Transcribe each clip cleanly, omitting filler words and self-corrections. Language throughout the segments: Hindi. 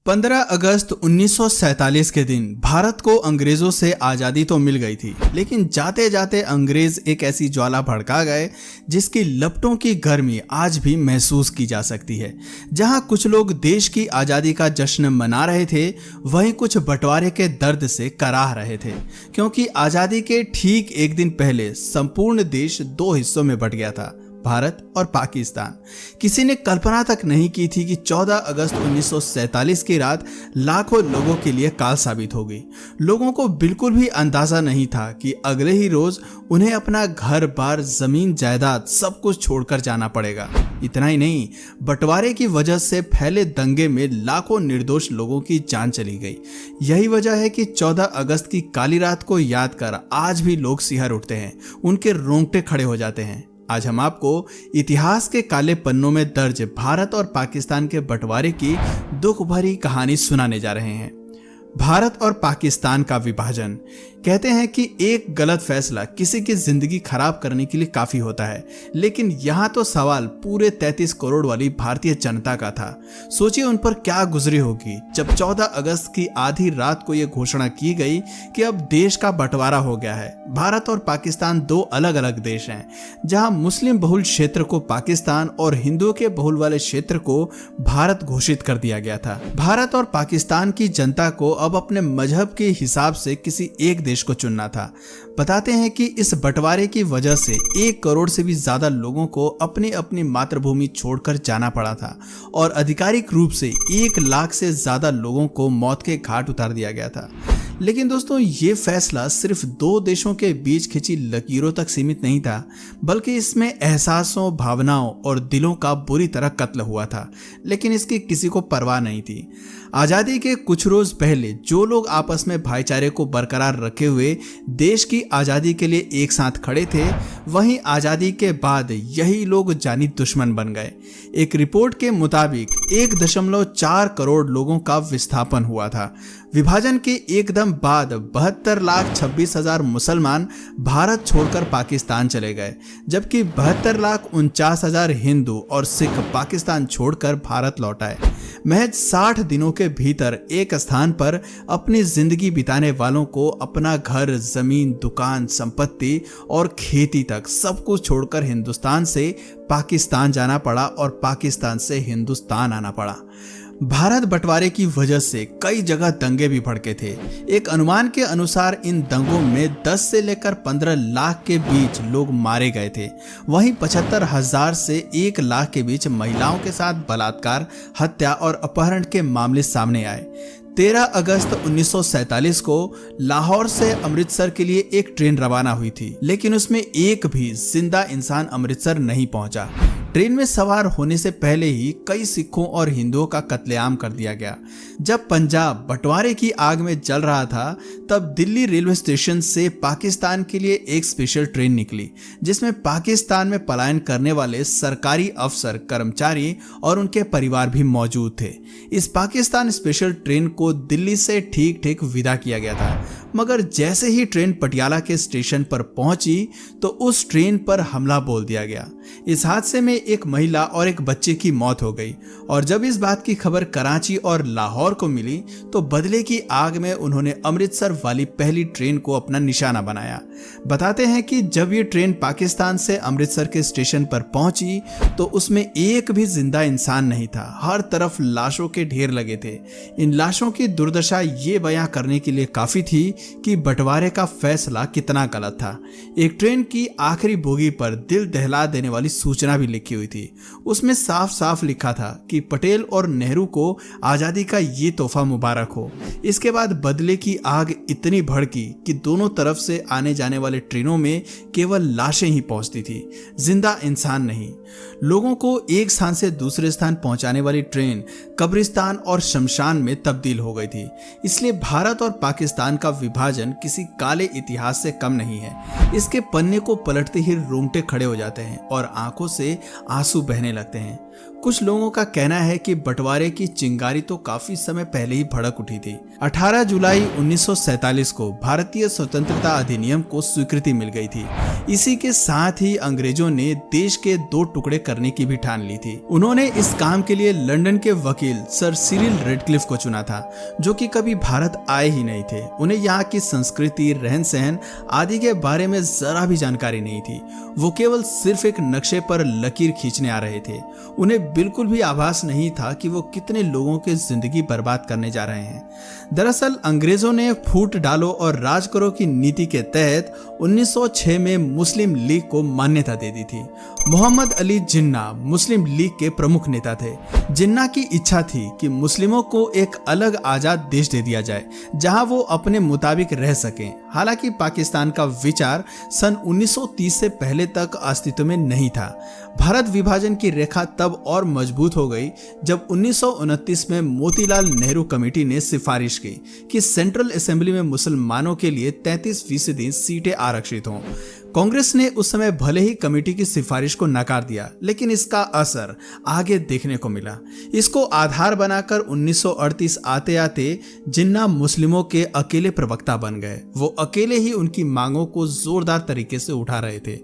15 अगस्त 1947 के दिन भारत को अंग्रेजों से आज़ादी तो मिल गई थी, लेकिन जाते जाते अंग्रेज एक ऐसी ज्वाला भड़का गए जिसकी लपटों की गर्मी आज भी महसूस की जा सकती है। जहां कुछ लोग देश की आज़ादी का जश्न मना रहे थे, वहीं कुछ बंटवारे के दर्द से कराह रहे थे, क्योंकि आज़ादी के ठीक एक दिन पहले संपूर्ण देश दो हिस्सों में बंट गया था, भारत और पाकिस्तान। किसी ने कल्पना तक नहीं की थी कि 14 अगस्त 1947 की रात लाखों लोगों के लिए काल साबित होगी। लोगों को बिल्कुल भी अंदाजा नहीं था कि अगले ही रोज उन्हें अपना घर बार, जमीन जायदाद सब कुछ छोड़कर जाना पड़ेगा। इतना ही नहीं, बंटवारे की वजह से फैले दंगे में लाखों निर्दोष लोगों की जान चली गई। यही वजह है कि 14 अगस्त की काली रात को याद कर आज भी लोग सिहर उठते हैं, उनके रोंगटे खड़े हो जाते हैं। आज हम आपको इतिहास के काले पन्नों में दर्ज भारत और पाकिस्तान के बंटवारे की दुख भरी कहानी सुनाने जा रहे हैं। भारत और पाकिस्तान का विभाजन। कहते हैं कि एक गलत फैसला किसी की जिंदगी खराब करने के लिए काफी होता है, लेकिन यहाँ तो सवाल पूरे 33 करोड़ वाली भारतीय जनता का था। सोचिए उन पर क्या गुजरी होगी जब 14 अगस्त की आधी रात को यह घोषणा की गई कि अब देश का बंटवारा हो गया है। भारत और पाकिस्तान दो अलग अलग देश हैं, जहां मुस्लिम बहुल क्षेत्र को पाकिस्तान और हिंदुओं के बहुल वाले क्षेत्र को भारत घोषित कर दिया गया था। भारत और पाकिस्तान की जनता को अब अपने मजहब के हिसाब से किसी एक देश को चुनना था। बताते हैं कि इस बंटवारे की वजह से 1 करोड़ से भी ज्यादा लोगों को अपनी अपनी मातृभूमि छोड़कर जाना पड़ा था और आधिकारिक रूप से 1 लाख से ज्यादा लोगों को मौत के घाट उतार दिया गया था। लेकिन दोस्तों, ये फैसला सिर्फ दो देशों के बीच खिंची लकीरों तक सीमित नहीं था, बल्कि इसमें एहसासों, भावनाओं और दिलों का बुरी तरह कत्ल हुआ था। लेकिन इसकी किसी को परवाह नहीं थी। आज़ादी के कुछ रोज पहले जो लोग आपस में भाईचारे को बरकरार रखे हुए देश की आज़ादी के लिए एक साथ खड़े थे, वहीं आज़ादी के बाद यही लोग जानी दुश्मन बन गए। एक रिपोर्ट के मुताबिक 1.4 करोड़ लोगों का विस्थापन हुआ था। विभाजन के एकदम बाद 72,26,000 मुसलमान भारत छोड़कर पाकिस्तान चले गए, जबकि 72,49,000 हिंदू और सिख पाकिस्तान छोड़कर भारत लौट आए। महज 60 दिनों के भीतर एक स्थान पर अपनी जिंदगी बिताने वालों को अपना घर, जमीन, दुकान, संपत्ति और खेती तक सब कुछ छोड़कर हिंदुस्तान से पाकिस्तान जाना पड़ा और पाकिस्तान से हिंदुस्तान आना पड़ा। भारत बंटवारे की वजह से कई जगह दंगे भी भड़के थे। एक अनुमान के अनुसार इन दंगों में 10 से लेकर 15 लाख के बीच लोग मारे गए थे। वहीं 75,000 से 1 लाख के बीच महिलाओं के साथ बलात्कार, हत्या और अपहरण के मामले सामने आए। 13 अगस्त 1947 को लाहौर से अमृतसर के लिए एक ट्रेन रवाना हुई थी, लेकिन उसमें एक भी जिंदा इंसान अमृतसर नहीं पहुंचा। ट्रेन में सवार होने से पहले ही कई सिखों और हिंदुओं का कत्लेआम कर दिया गया। जब पंजाब बंटवारे की आग में जल रहा था, तब दिल्ली रेलवे स्टेशन से पाकिस्तान के लिए एक स्पेशल ट्रेन निकली, जिसमें पाकिस्तान में पलायन करने वाले सरकारी अफसर, कर्मचारी और उनके परिवार भी मौजूद थे। इस पाकिस्तान स्पेशल ट्रेन को दिल्ली से ठीक ठीक विदा किया गया था, मगर जैसे ही ट्रेन पटियाला के स्टेशन पर पहुंची तो उस ट्रेन पर हमला बोल दिया गया। इस हादसे में एक महिला और एक बच्चे की मौत हो गई, और जब इस बात की खबर कराची और लाहौर को मिली तो बदले की आग में उन्होंने अमृतसर वाली पहली ट्रेन को अपना निशाना बनाया। बताते हैं कि जब ये ट्रेन पाकिस्तान से अमृतसर के स्टेशन पर पहुंची तो उसमें एक भी जिंदा इंसान नहीं था। हर तरफ लाशों के ढेर लगे थे। इन लाशों की दुर्दशा ये बयां करने के लिए काफी थी कि बंटवारे का फैसला कितना गलत था। एक ट्रेन की आखिरी बोगी पर दिल दहला देने वाली सूचना भी लिखी हुई थी। उसमें साफ साफ लिखा था कि पटेल और नेहरू को आजादी का ये तोहफा मुबारक हो। इसके बाद बदले की आग इतनी भड़की कि दोनों तरफ से आने जाने वाले ट्रेनों में केवल लाशें ही पहुंचती थी, जिंदा इंसान नहीं। लोगों को एक स्थान से दूसरे स्थान पहुंचाने वाली ट्रेन कब्रिस्तान और शमशान में तब्दील हो गई थी। इसलिए भारत और पाकिस्तान का विभाजन किसी काले इतिहास से कम नहीं है। इसके पन्ने को पलटते ही रोंगटे खड़े हो जाते हैं और आंखों से आंसू बहने लगते हैं। कुछ लोगों का कहना है कि बंटवारे की चिंगारी तो काफी समय पहले ही भड़क उठी थी। 18 जुलाई 1947 को भारतीय स्वतंत्रता अधिनियम को स्वीकृति मिल गई थी। इसी के साथ ही अंग्रेजों ने देश के 2 टुकड़े करने की भी ठान ली थी। उन्होंने इस काम के लिए लंदन के वकील सर सिरिल रेडक्लिफ को चुना था, जो कि कभी भारत आए ही नहीं थे। उन्हें यहाँ की संस्कृति, रहन सहन आदि के बारे में जरा भी जानकारी नहीं थी। वो केवल सिर्फ एक नक्शे पर लकीर खींचने आ रहे थे। उन्हें बिल्कुल भी आभास नहीं था कि वो कितने लोगों की जिंदगी बर्बाद करने जा रहे हैं। दरअसल अंग्रेजों ने फूट डालो और राज करो की नीति के तहत 1906 में मुस्लिम लीग को मान्यता दे दी थी। मोहम्मद अली जिन्ना मुस्लिम लीग के प्रमुख नेता थे। जिन्ना की इच्छा थी कि मुस्लिमों को एक अलग आजाद देश दे दिया जाए, जहां वो अपने मुताबिक रह सकें। हालांकि पाकिस्तान का विचार सन 1930 से पहले तक अस्तित्व में नहीं था। भारत विभाजन की रेखा तब और मजबूत हो गई जब 1929 में मोतीलाल नेहरू कमेटी ने सिफारिश की कि सेंट्रल असेंबली में मुसलमानों के लिए 33% सीटें आरक्षित हों। कांग्रेस ने उस समय भले ही कमेटी की सिफारिश को नकार दिया, लेकिन इसका असर आगे देखने को मिला। इसको आधार बनाकर 1938 आते आते जिन्ना मुस्लिमों के अकेले प्रवक्ता बन गए। वो अकेले ही उनकी मांगों को जोरदार तरीके से उठा रहे थे।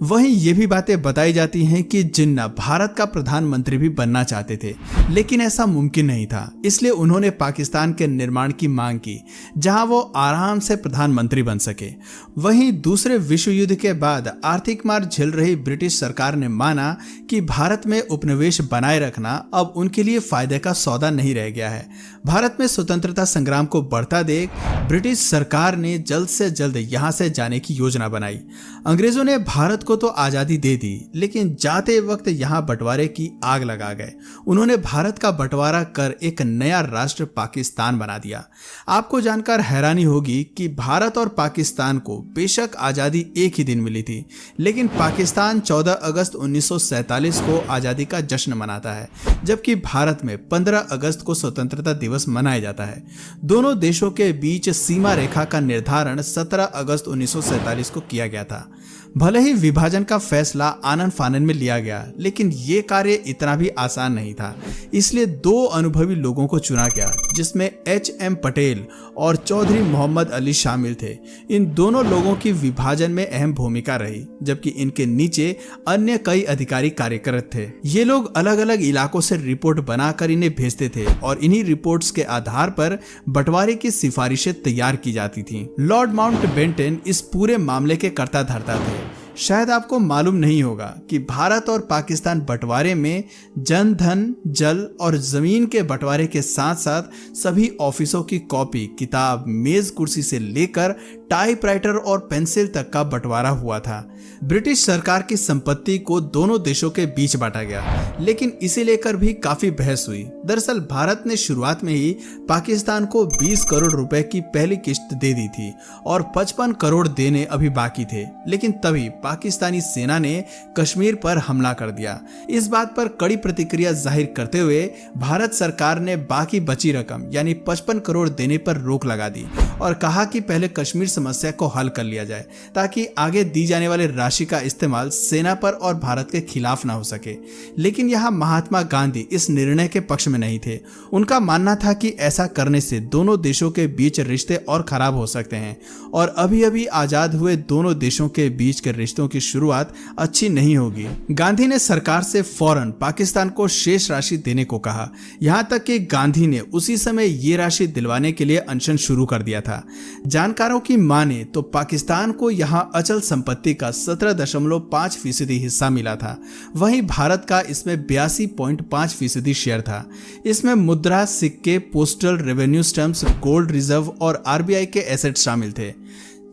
वहीं ये भी बातें बताई जाती हैं कि जिन्ना भारत का प्रधानमंत्री भी बनना चाहते थे, लेकिन ऐसा मुमकिन नहीं था। इसलिए उन्होंने पाकिस्तान के निर्माण की मांग की, जहां वो आराम से प्रधानमंत्री बन सके। वहीं दूसरे विश्व युद्ध के बाद आर्थिक मार झेल रही ब्रिटिश सरकार ने माना कि भारत में उपनिवेश बनाए रखना अब उनके लिए फायदे का सौदा नहीं रह गया है। भारत में स्वतंत्रता संग्राम को बढ़ता देख ब्रिटिश सरकार ने जल्द से जल्द यहां से जाने की योजना बनाई। अंग्रेजों ने भारत को तो आजादी दे दी, लेकिन जाते वक्त यहां बंटवारे की आग लगा गए। उन्होंने भारत का बंटवारा कर एक नया राष्ट्र पाकिस्तान बना दिया। आपको जानकर हैरानी होगी कि भारत और पाकिस्तान को बेशक आजादी एक ही दिन मिली थी, लेकिन पाकिस्तान 14 अगस्त 1947 को आजादी का जश्न मनाता है, जबकि भारत में 15 अगस्त को स्वतंत्रता दिवस मनाया जाता है। दोनों देशों के बीच सीमा रेखा का निर्धारण 17 अगस्त 1947 को किया गया था। भले ही विभाजन का फैसला आनन फानन में लिया गया, लेकिन ये कार्य इतना भी आसान नहीं था। इसलिए 2 अनुभवी लोगों को चुना गया, जिसमें HM पटेल और चौधरी मोहम्मद अली शामिल थे। इन दोनों लोगों की विभाजन में अहम भूमिका रही, जबकि इनके नीचे अन्य कई अधिकारी कार्यरत थे। ये लोग अलग अलग इलाकों से रिपोर्ट बनाकर इन्हें भेजते थे और इन्हीं रिपोर्ट्स के आधार पर बंटवारे की सिफारिशें तैयार की जाती थीं। लॉर्ड माउंटबेटन इस पूरे मामले के कर्ता धर्ता थे। शायद आपको मालूम नहीं होगा कि भारत और पाकिस्तान बंटवारे में जन धन, जल और जमीन के बंटवारे के साथ साथ सभी ऑफिसों की कॉपी, किताब, मेज कुर्सी से लेकर टाइपराइटर और पेंसिल तक का बंटवारा हुआ था। ब्रिटिश सरकार की संपत्ति को दोनों देशों के बीच बांटा गया, लेकिन इसे लेकर भी काफी बहस हुई। दरअसल भारत ने शुरुआत में ही पाकिस्तान को 20 करोड़ रुपए की पहली किश्त दे दी थी और 55 करोड़ देने अभी बाकी थे, लेकिन तभी पाकिस्तानी सेना ने कश्मीर पर हमला कर दिया। इस बात पर कड़ी प्रतिक्रिया जाहिर करते हुए भारत सरकार ने बाकी बची रकम यानी 55 करोड़ देने पर रोक लगा दी और कहा कि पहले कश्मीर समस्या को हल कर लिया जाए, ताकि आगे दी जाने वाली राशि का इस्तेमाल सेना पर और भारत के खिलाफ ना हो सके। लेकिन यहाँ महात्मा गांधी इस निर्णय के पक्ष में नहीं थे। उनका मानना था कि ऐसा करने से दोनों देशों के बीच रिश्ते और खराब हो सकते हैं और अभी अभी आजाद हुए दोनों देशों के बीच के रिश्तों की शुरुआत अच्छी नहीं होगी। गांधी ने सरकार से फौरन पाकिस्तान को शेष राशि देने को कहा। यहाँ तक कि गांधी ने उसी समय ये राशि दिलवाने के लिए अनशन शुरू कर दिया था। जानकारों की माने तो पाकिस्तान को यहाँ अचल संपत्ति का 17.5% हिस्सा मिला था। वहीं भारत का इसमें 82.5% शेयर था। इसमें मुद्रा, सिक्के, postal revenue stamps, gold reserve और RBI के एसेट शामिल थे।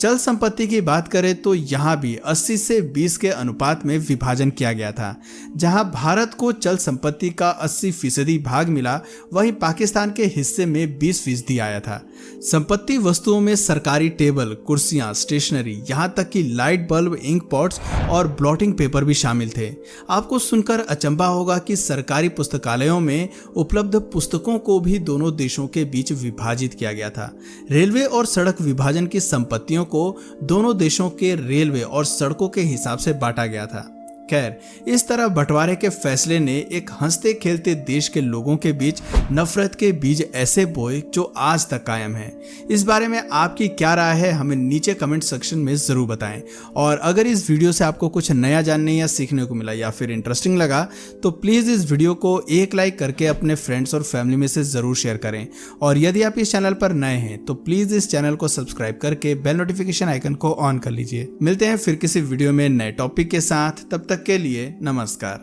चल संपत्ति की बात करें तो यहाँ भी 80 से 20 के अनुपात में विभाजन किया गया था। जहाँ भारत को चल संपत्ति का 80% भाग मिला, वहीं पाकिस्तान के हिस्से में 20% आया था। संपत्ति वस्तुओं में सरकारी टेबल, कुर्सियां, स्टेशनरी, यहाँ तक कि लाइट बल्ब, इंक पॉट्स और ब्लॉटिंग पेपर भी शामिल थे। आपको सुनकर अचंभा होगा कि सरकारी पुस्तकालयों में उपलब्ध पुस्तकों को भी दोनों देशों के बीच विभाजित किया गया था। रेलवे और सड़क विभाजन की संपत्तियों को दोनों देशों के रेलवे और सड़कों के हिसाब से बांटा गया था। खैर, इस तरह बंटवारे के फैसले ने एक हंसते खेलते देश के लोगों के बीच नफरत के बीज ऐसे बोए जो आज तक कायम है। इस बारे में आपकी क्या राय है, हमें नीचे कमेंट सेक्शन में जरूर बताएं। और अगर इस वीडियो से आपको कुछ नया जानने या सीखने को मिला या फिर इंटरेस्टिंग लगा तो प्लीज इस वीडियो को एक लाइक करके अपने फ्रेंड्स और फैमिली में से जरूर शेयर करें। और यदि आप इस चैनल पर नए हैं तो प्लीज इस चैनल को सब्सक्राइब करके बेल नोटिफिकेशन आइकन को ऑन कर लीजिए। मिलते हैं फिर किसी वीडियो में नए टॉपिक के साथ, तब तक के लिए नमस्कार।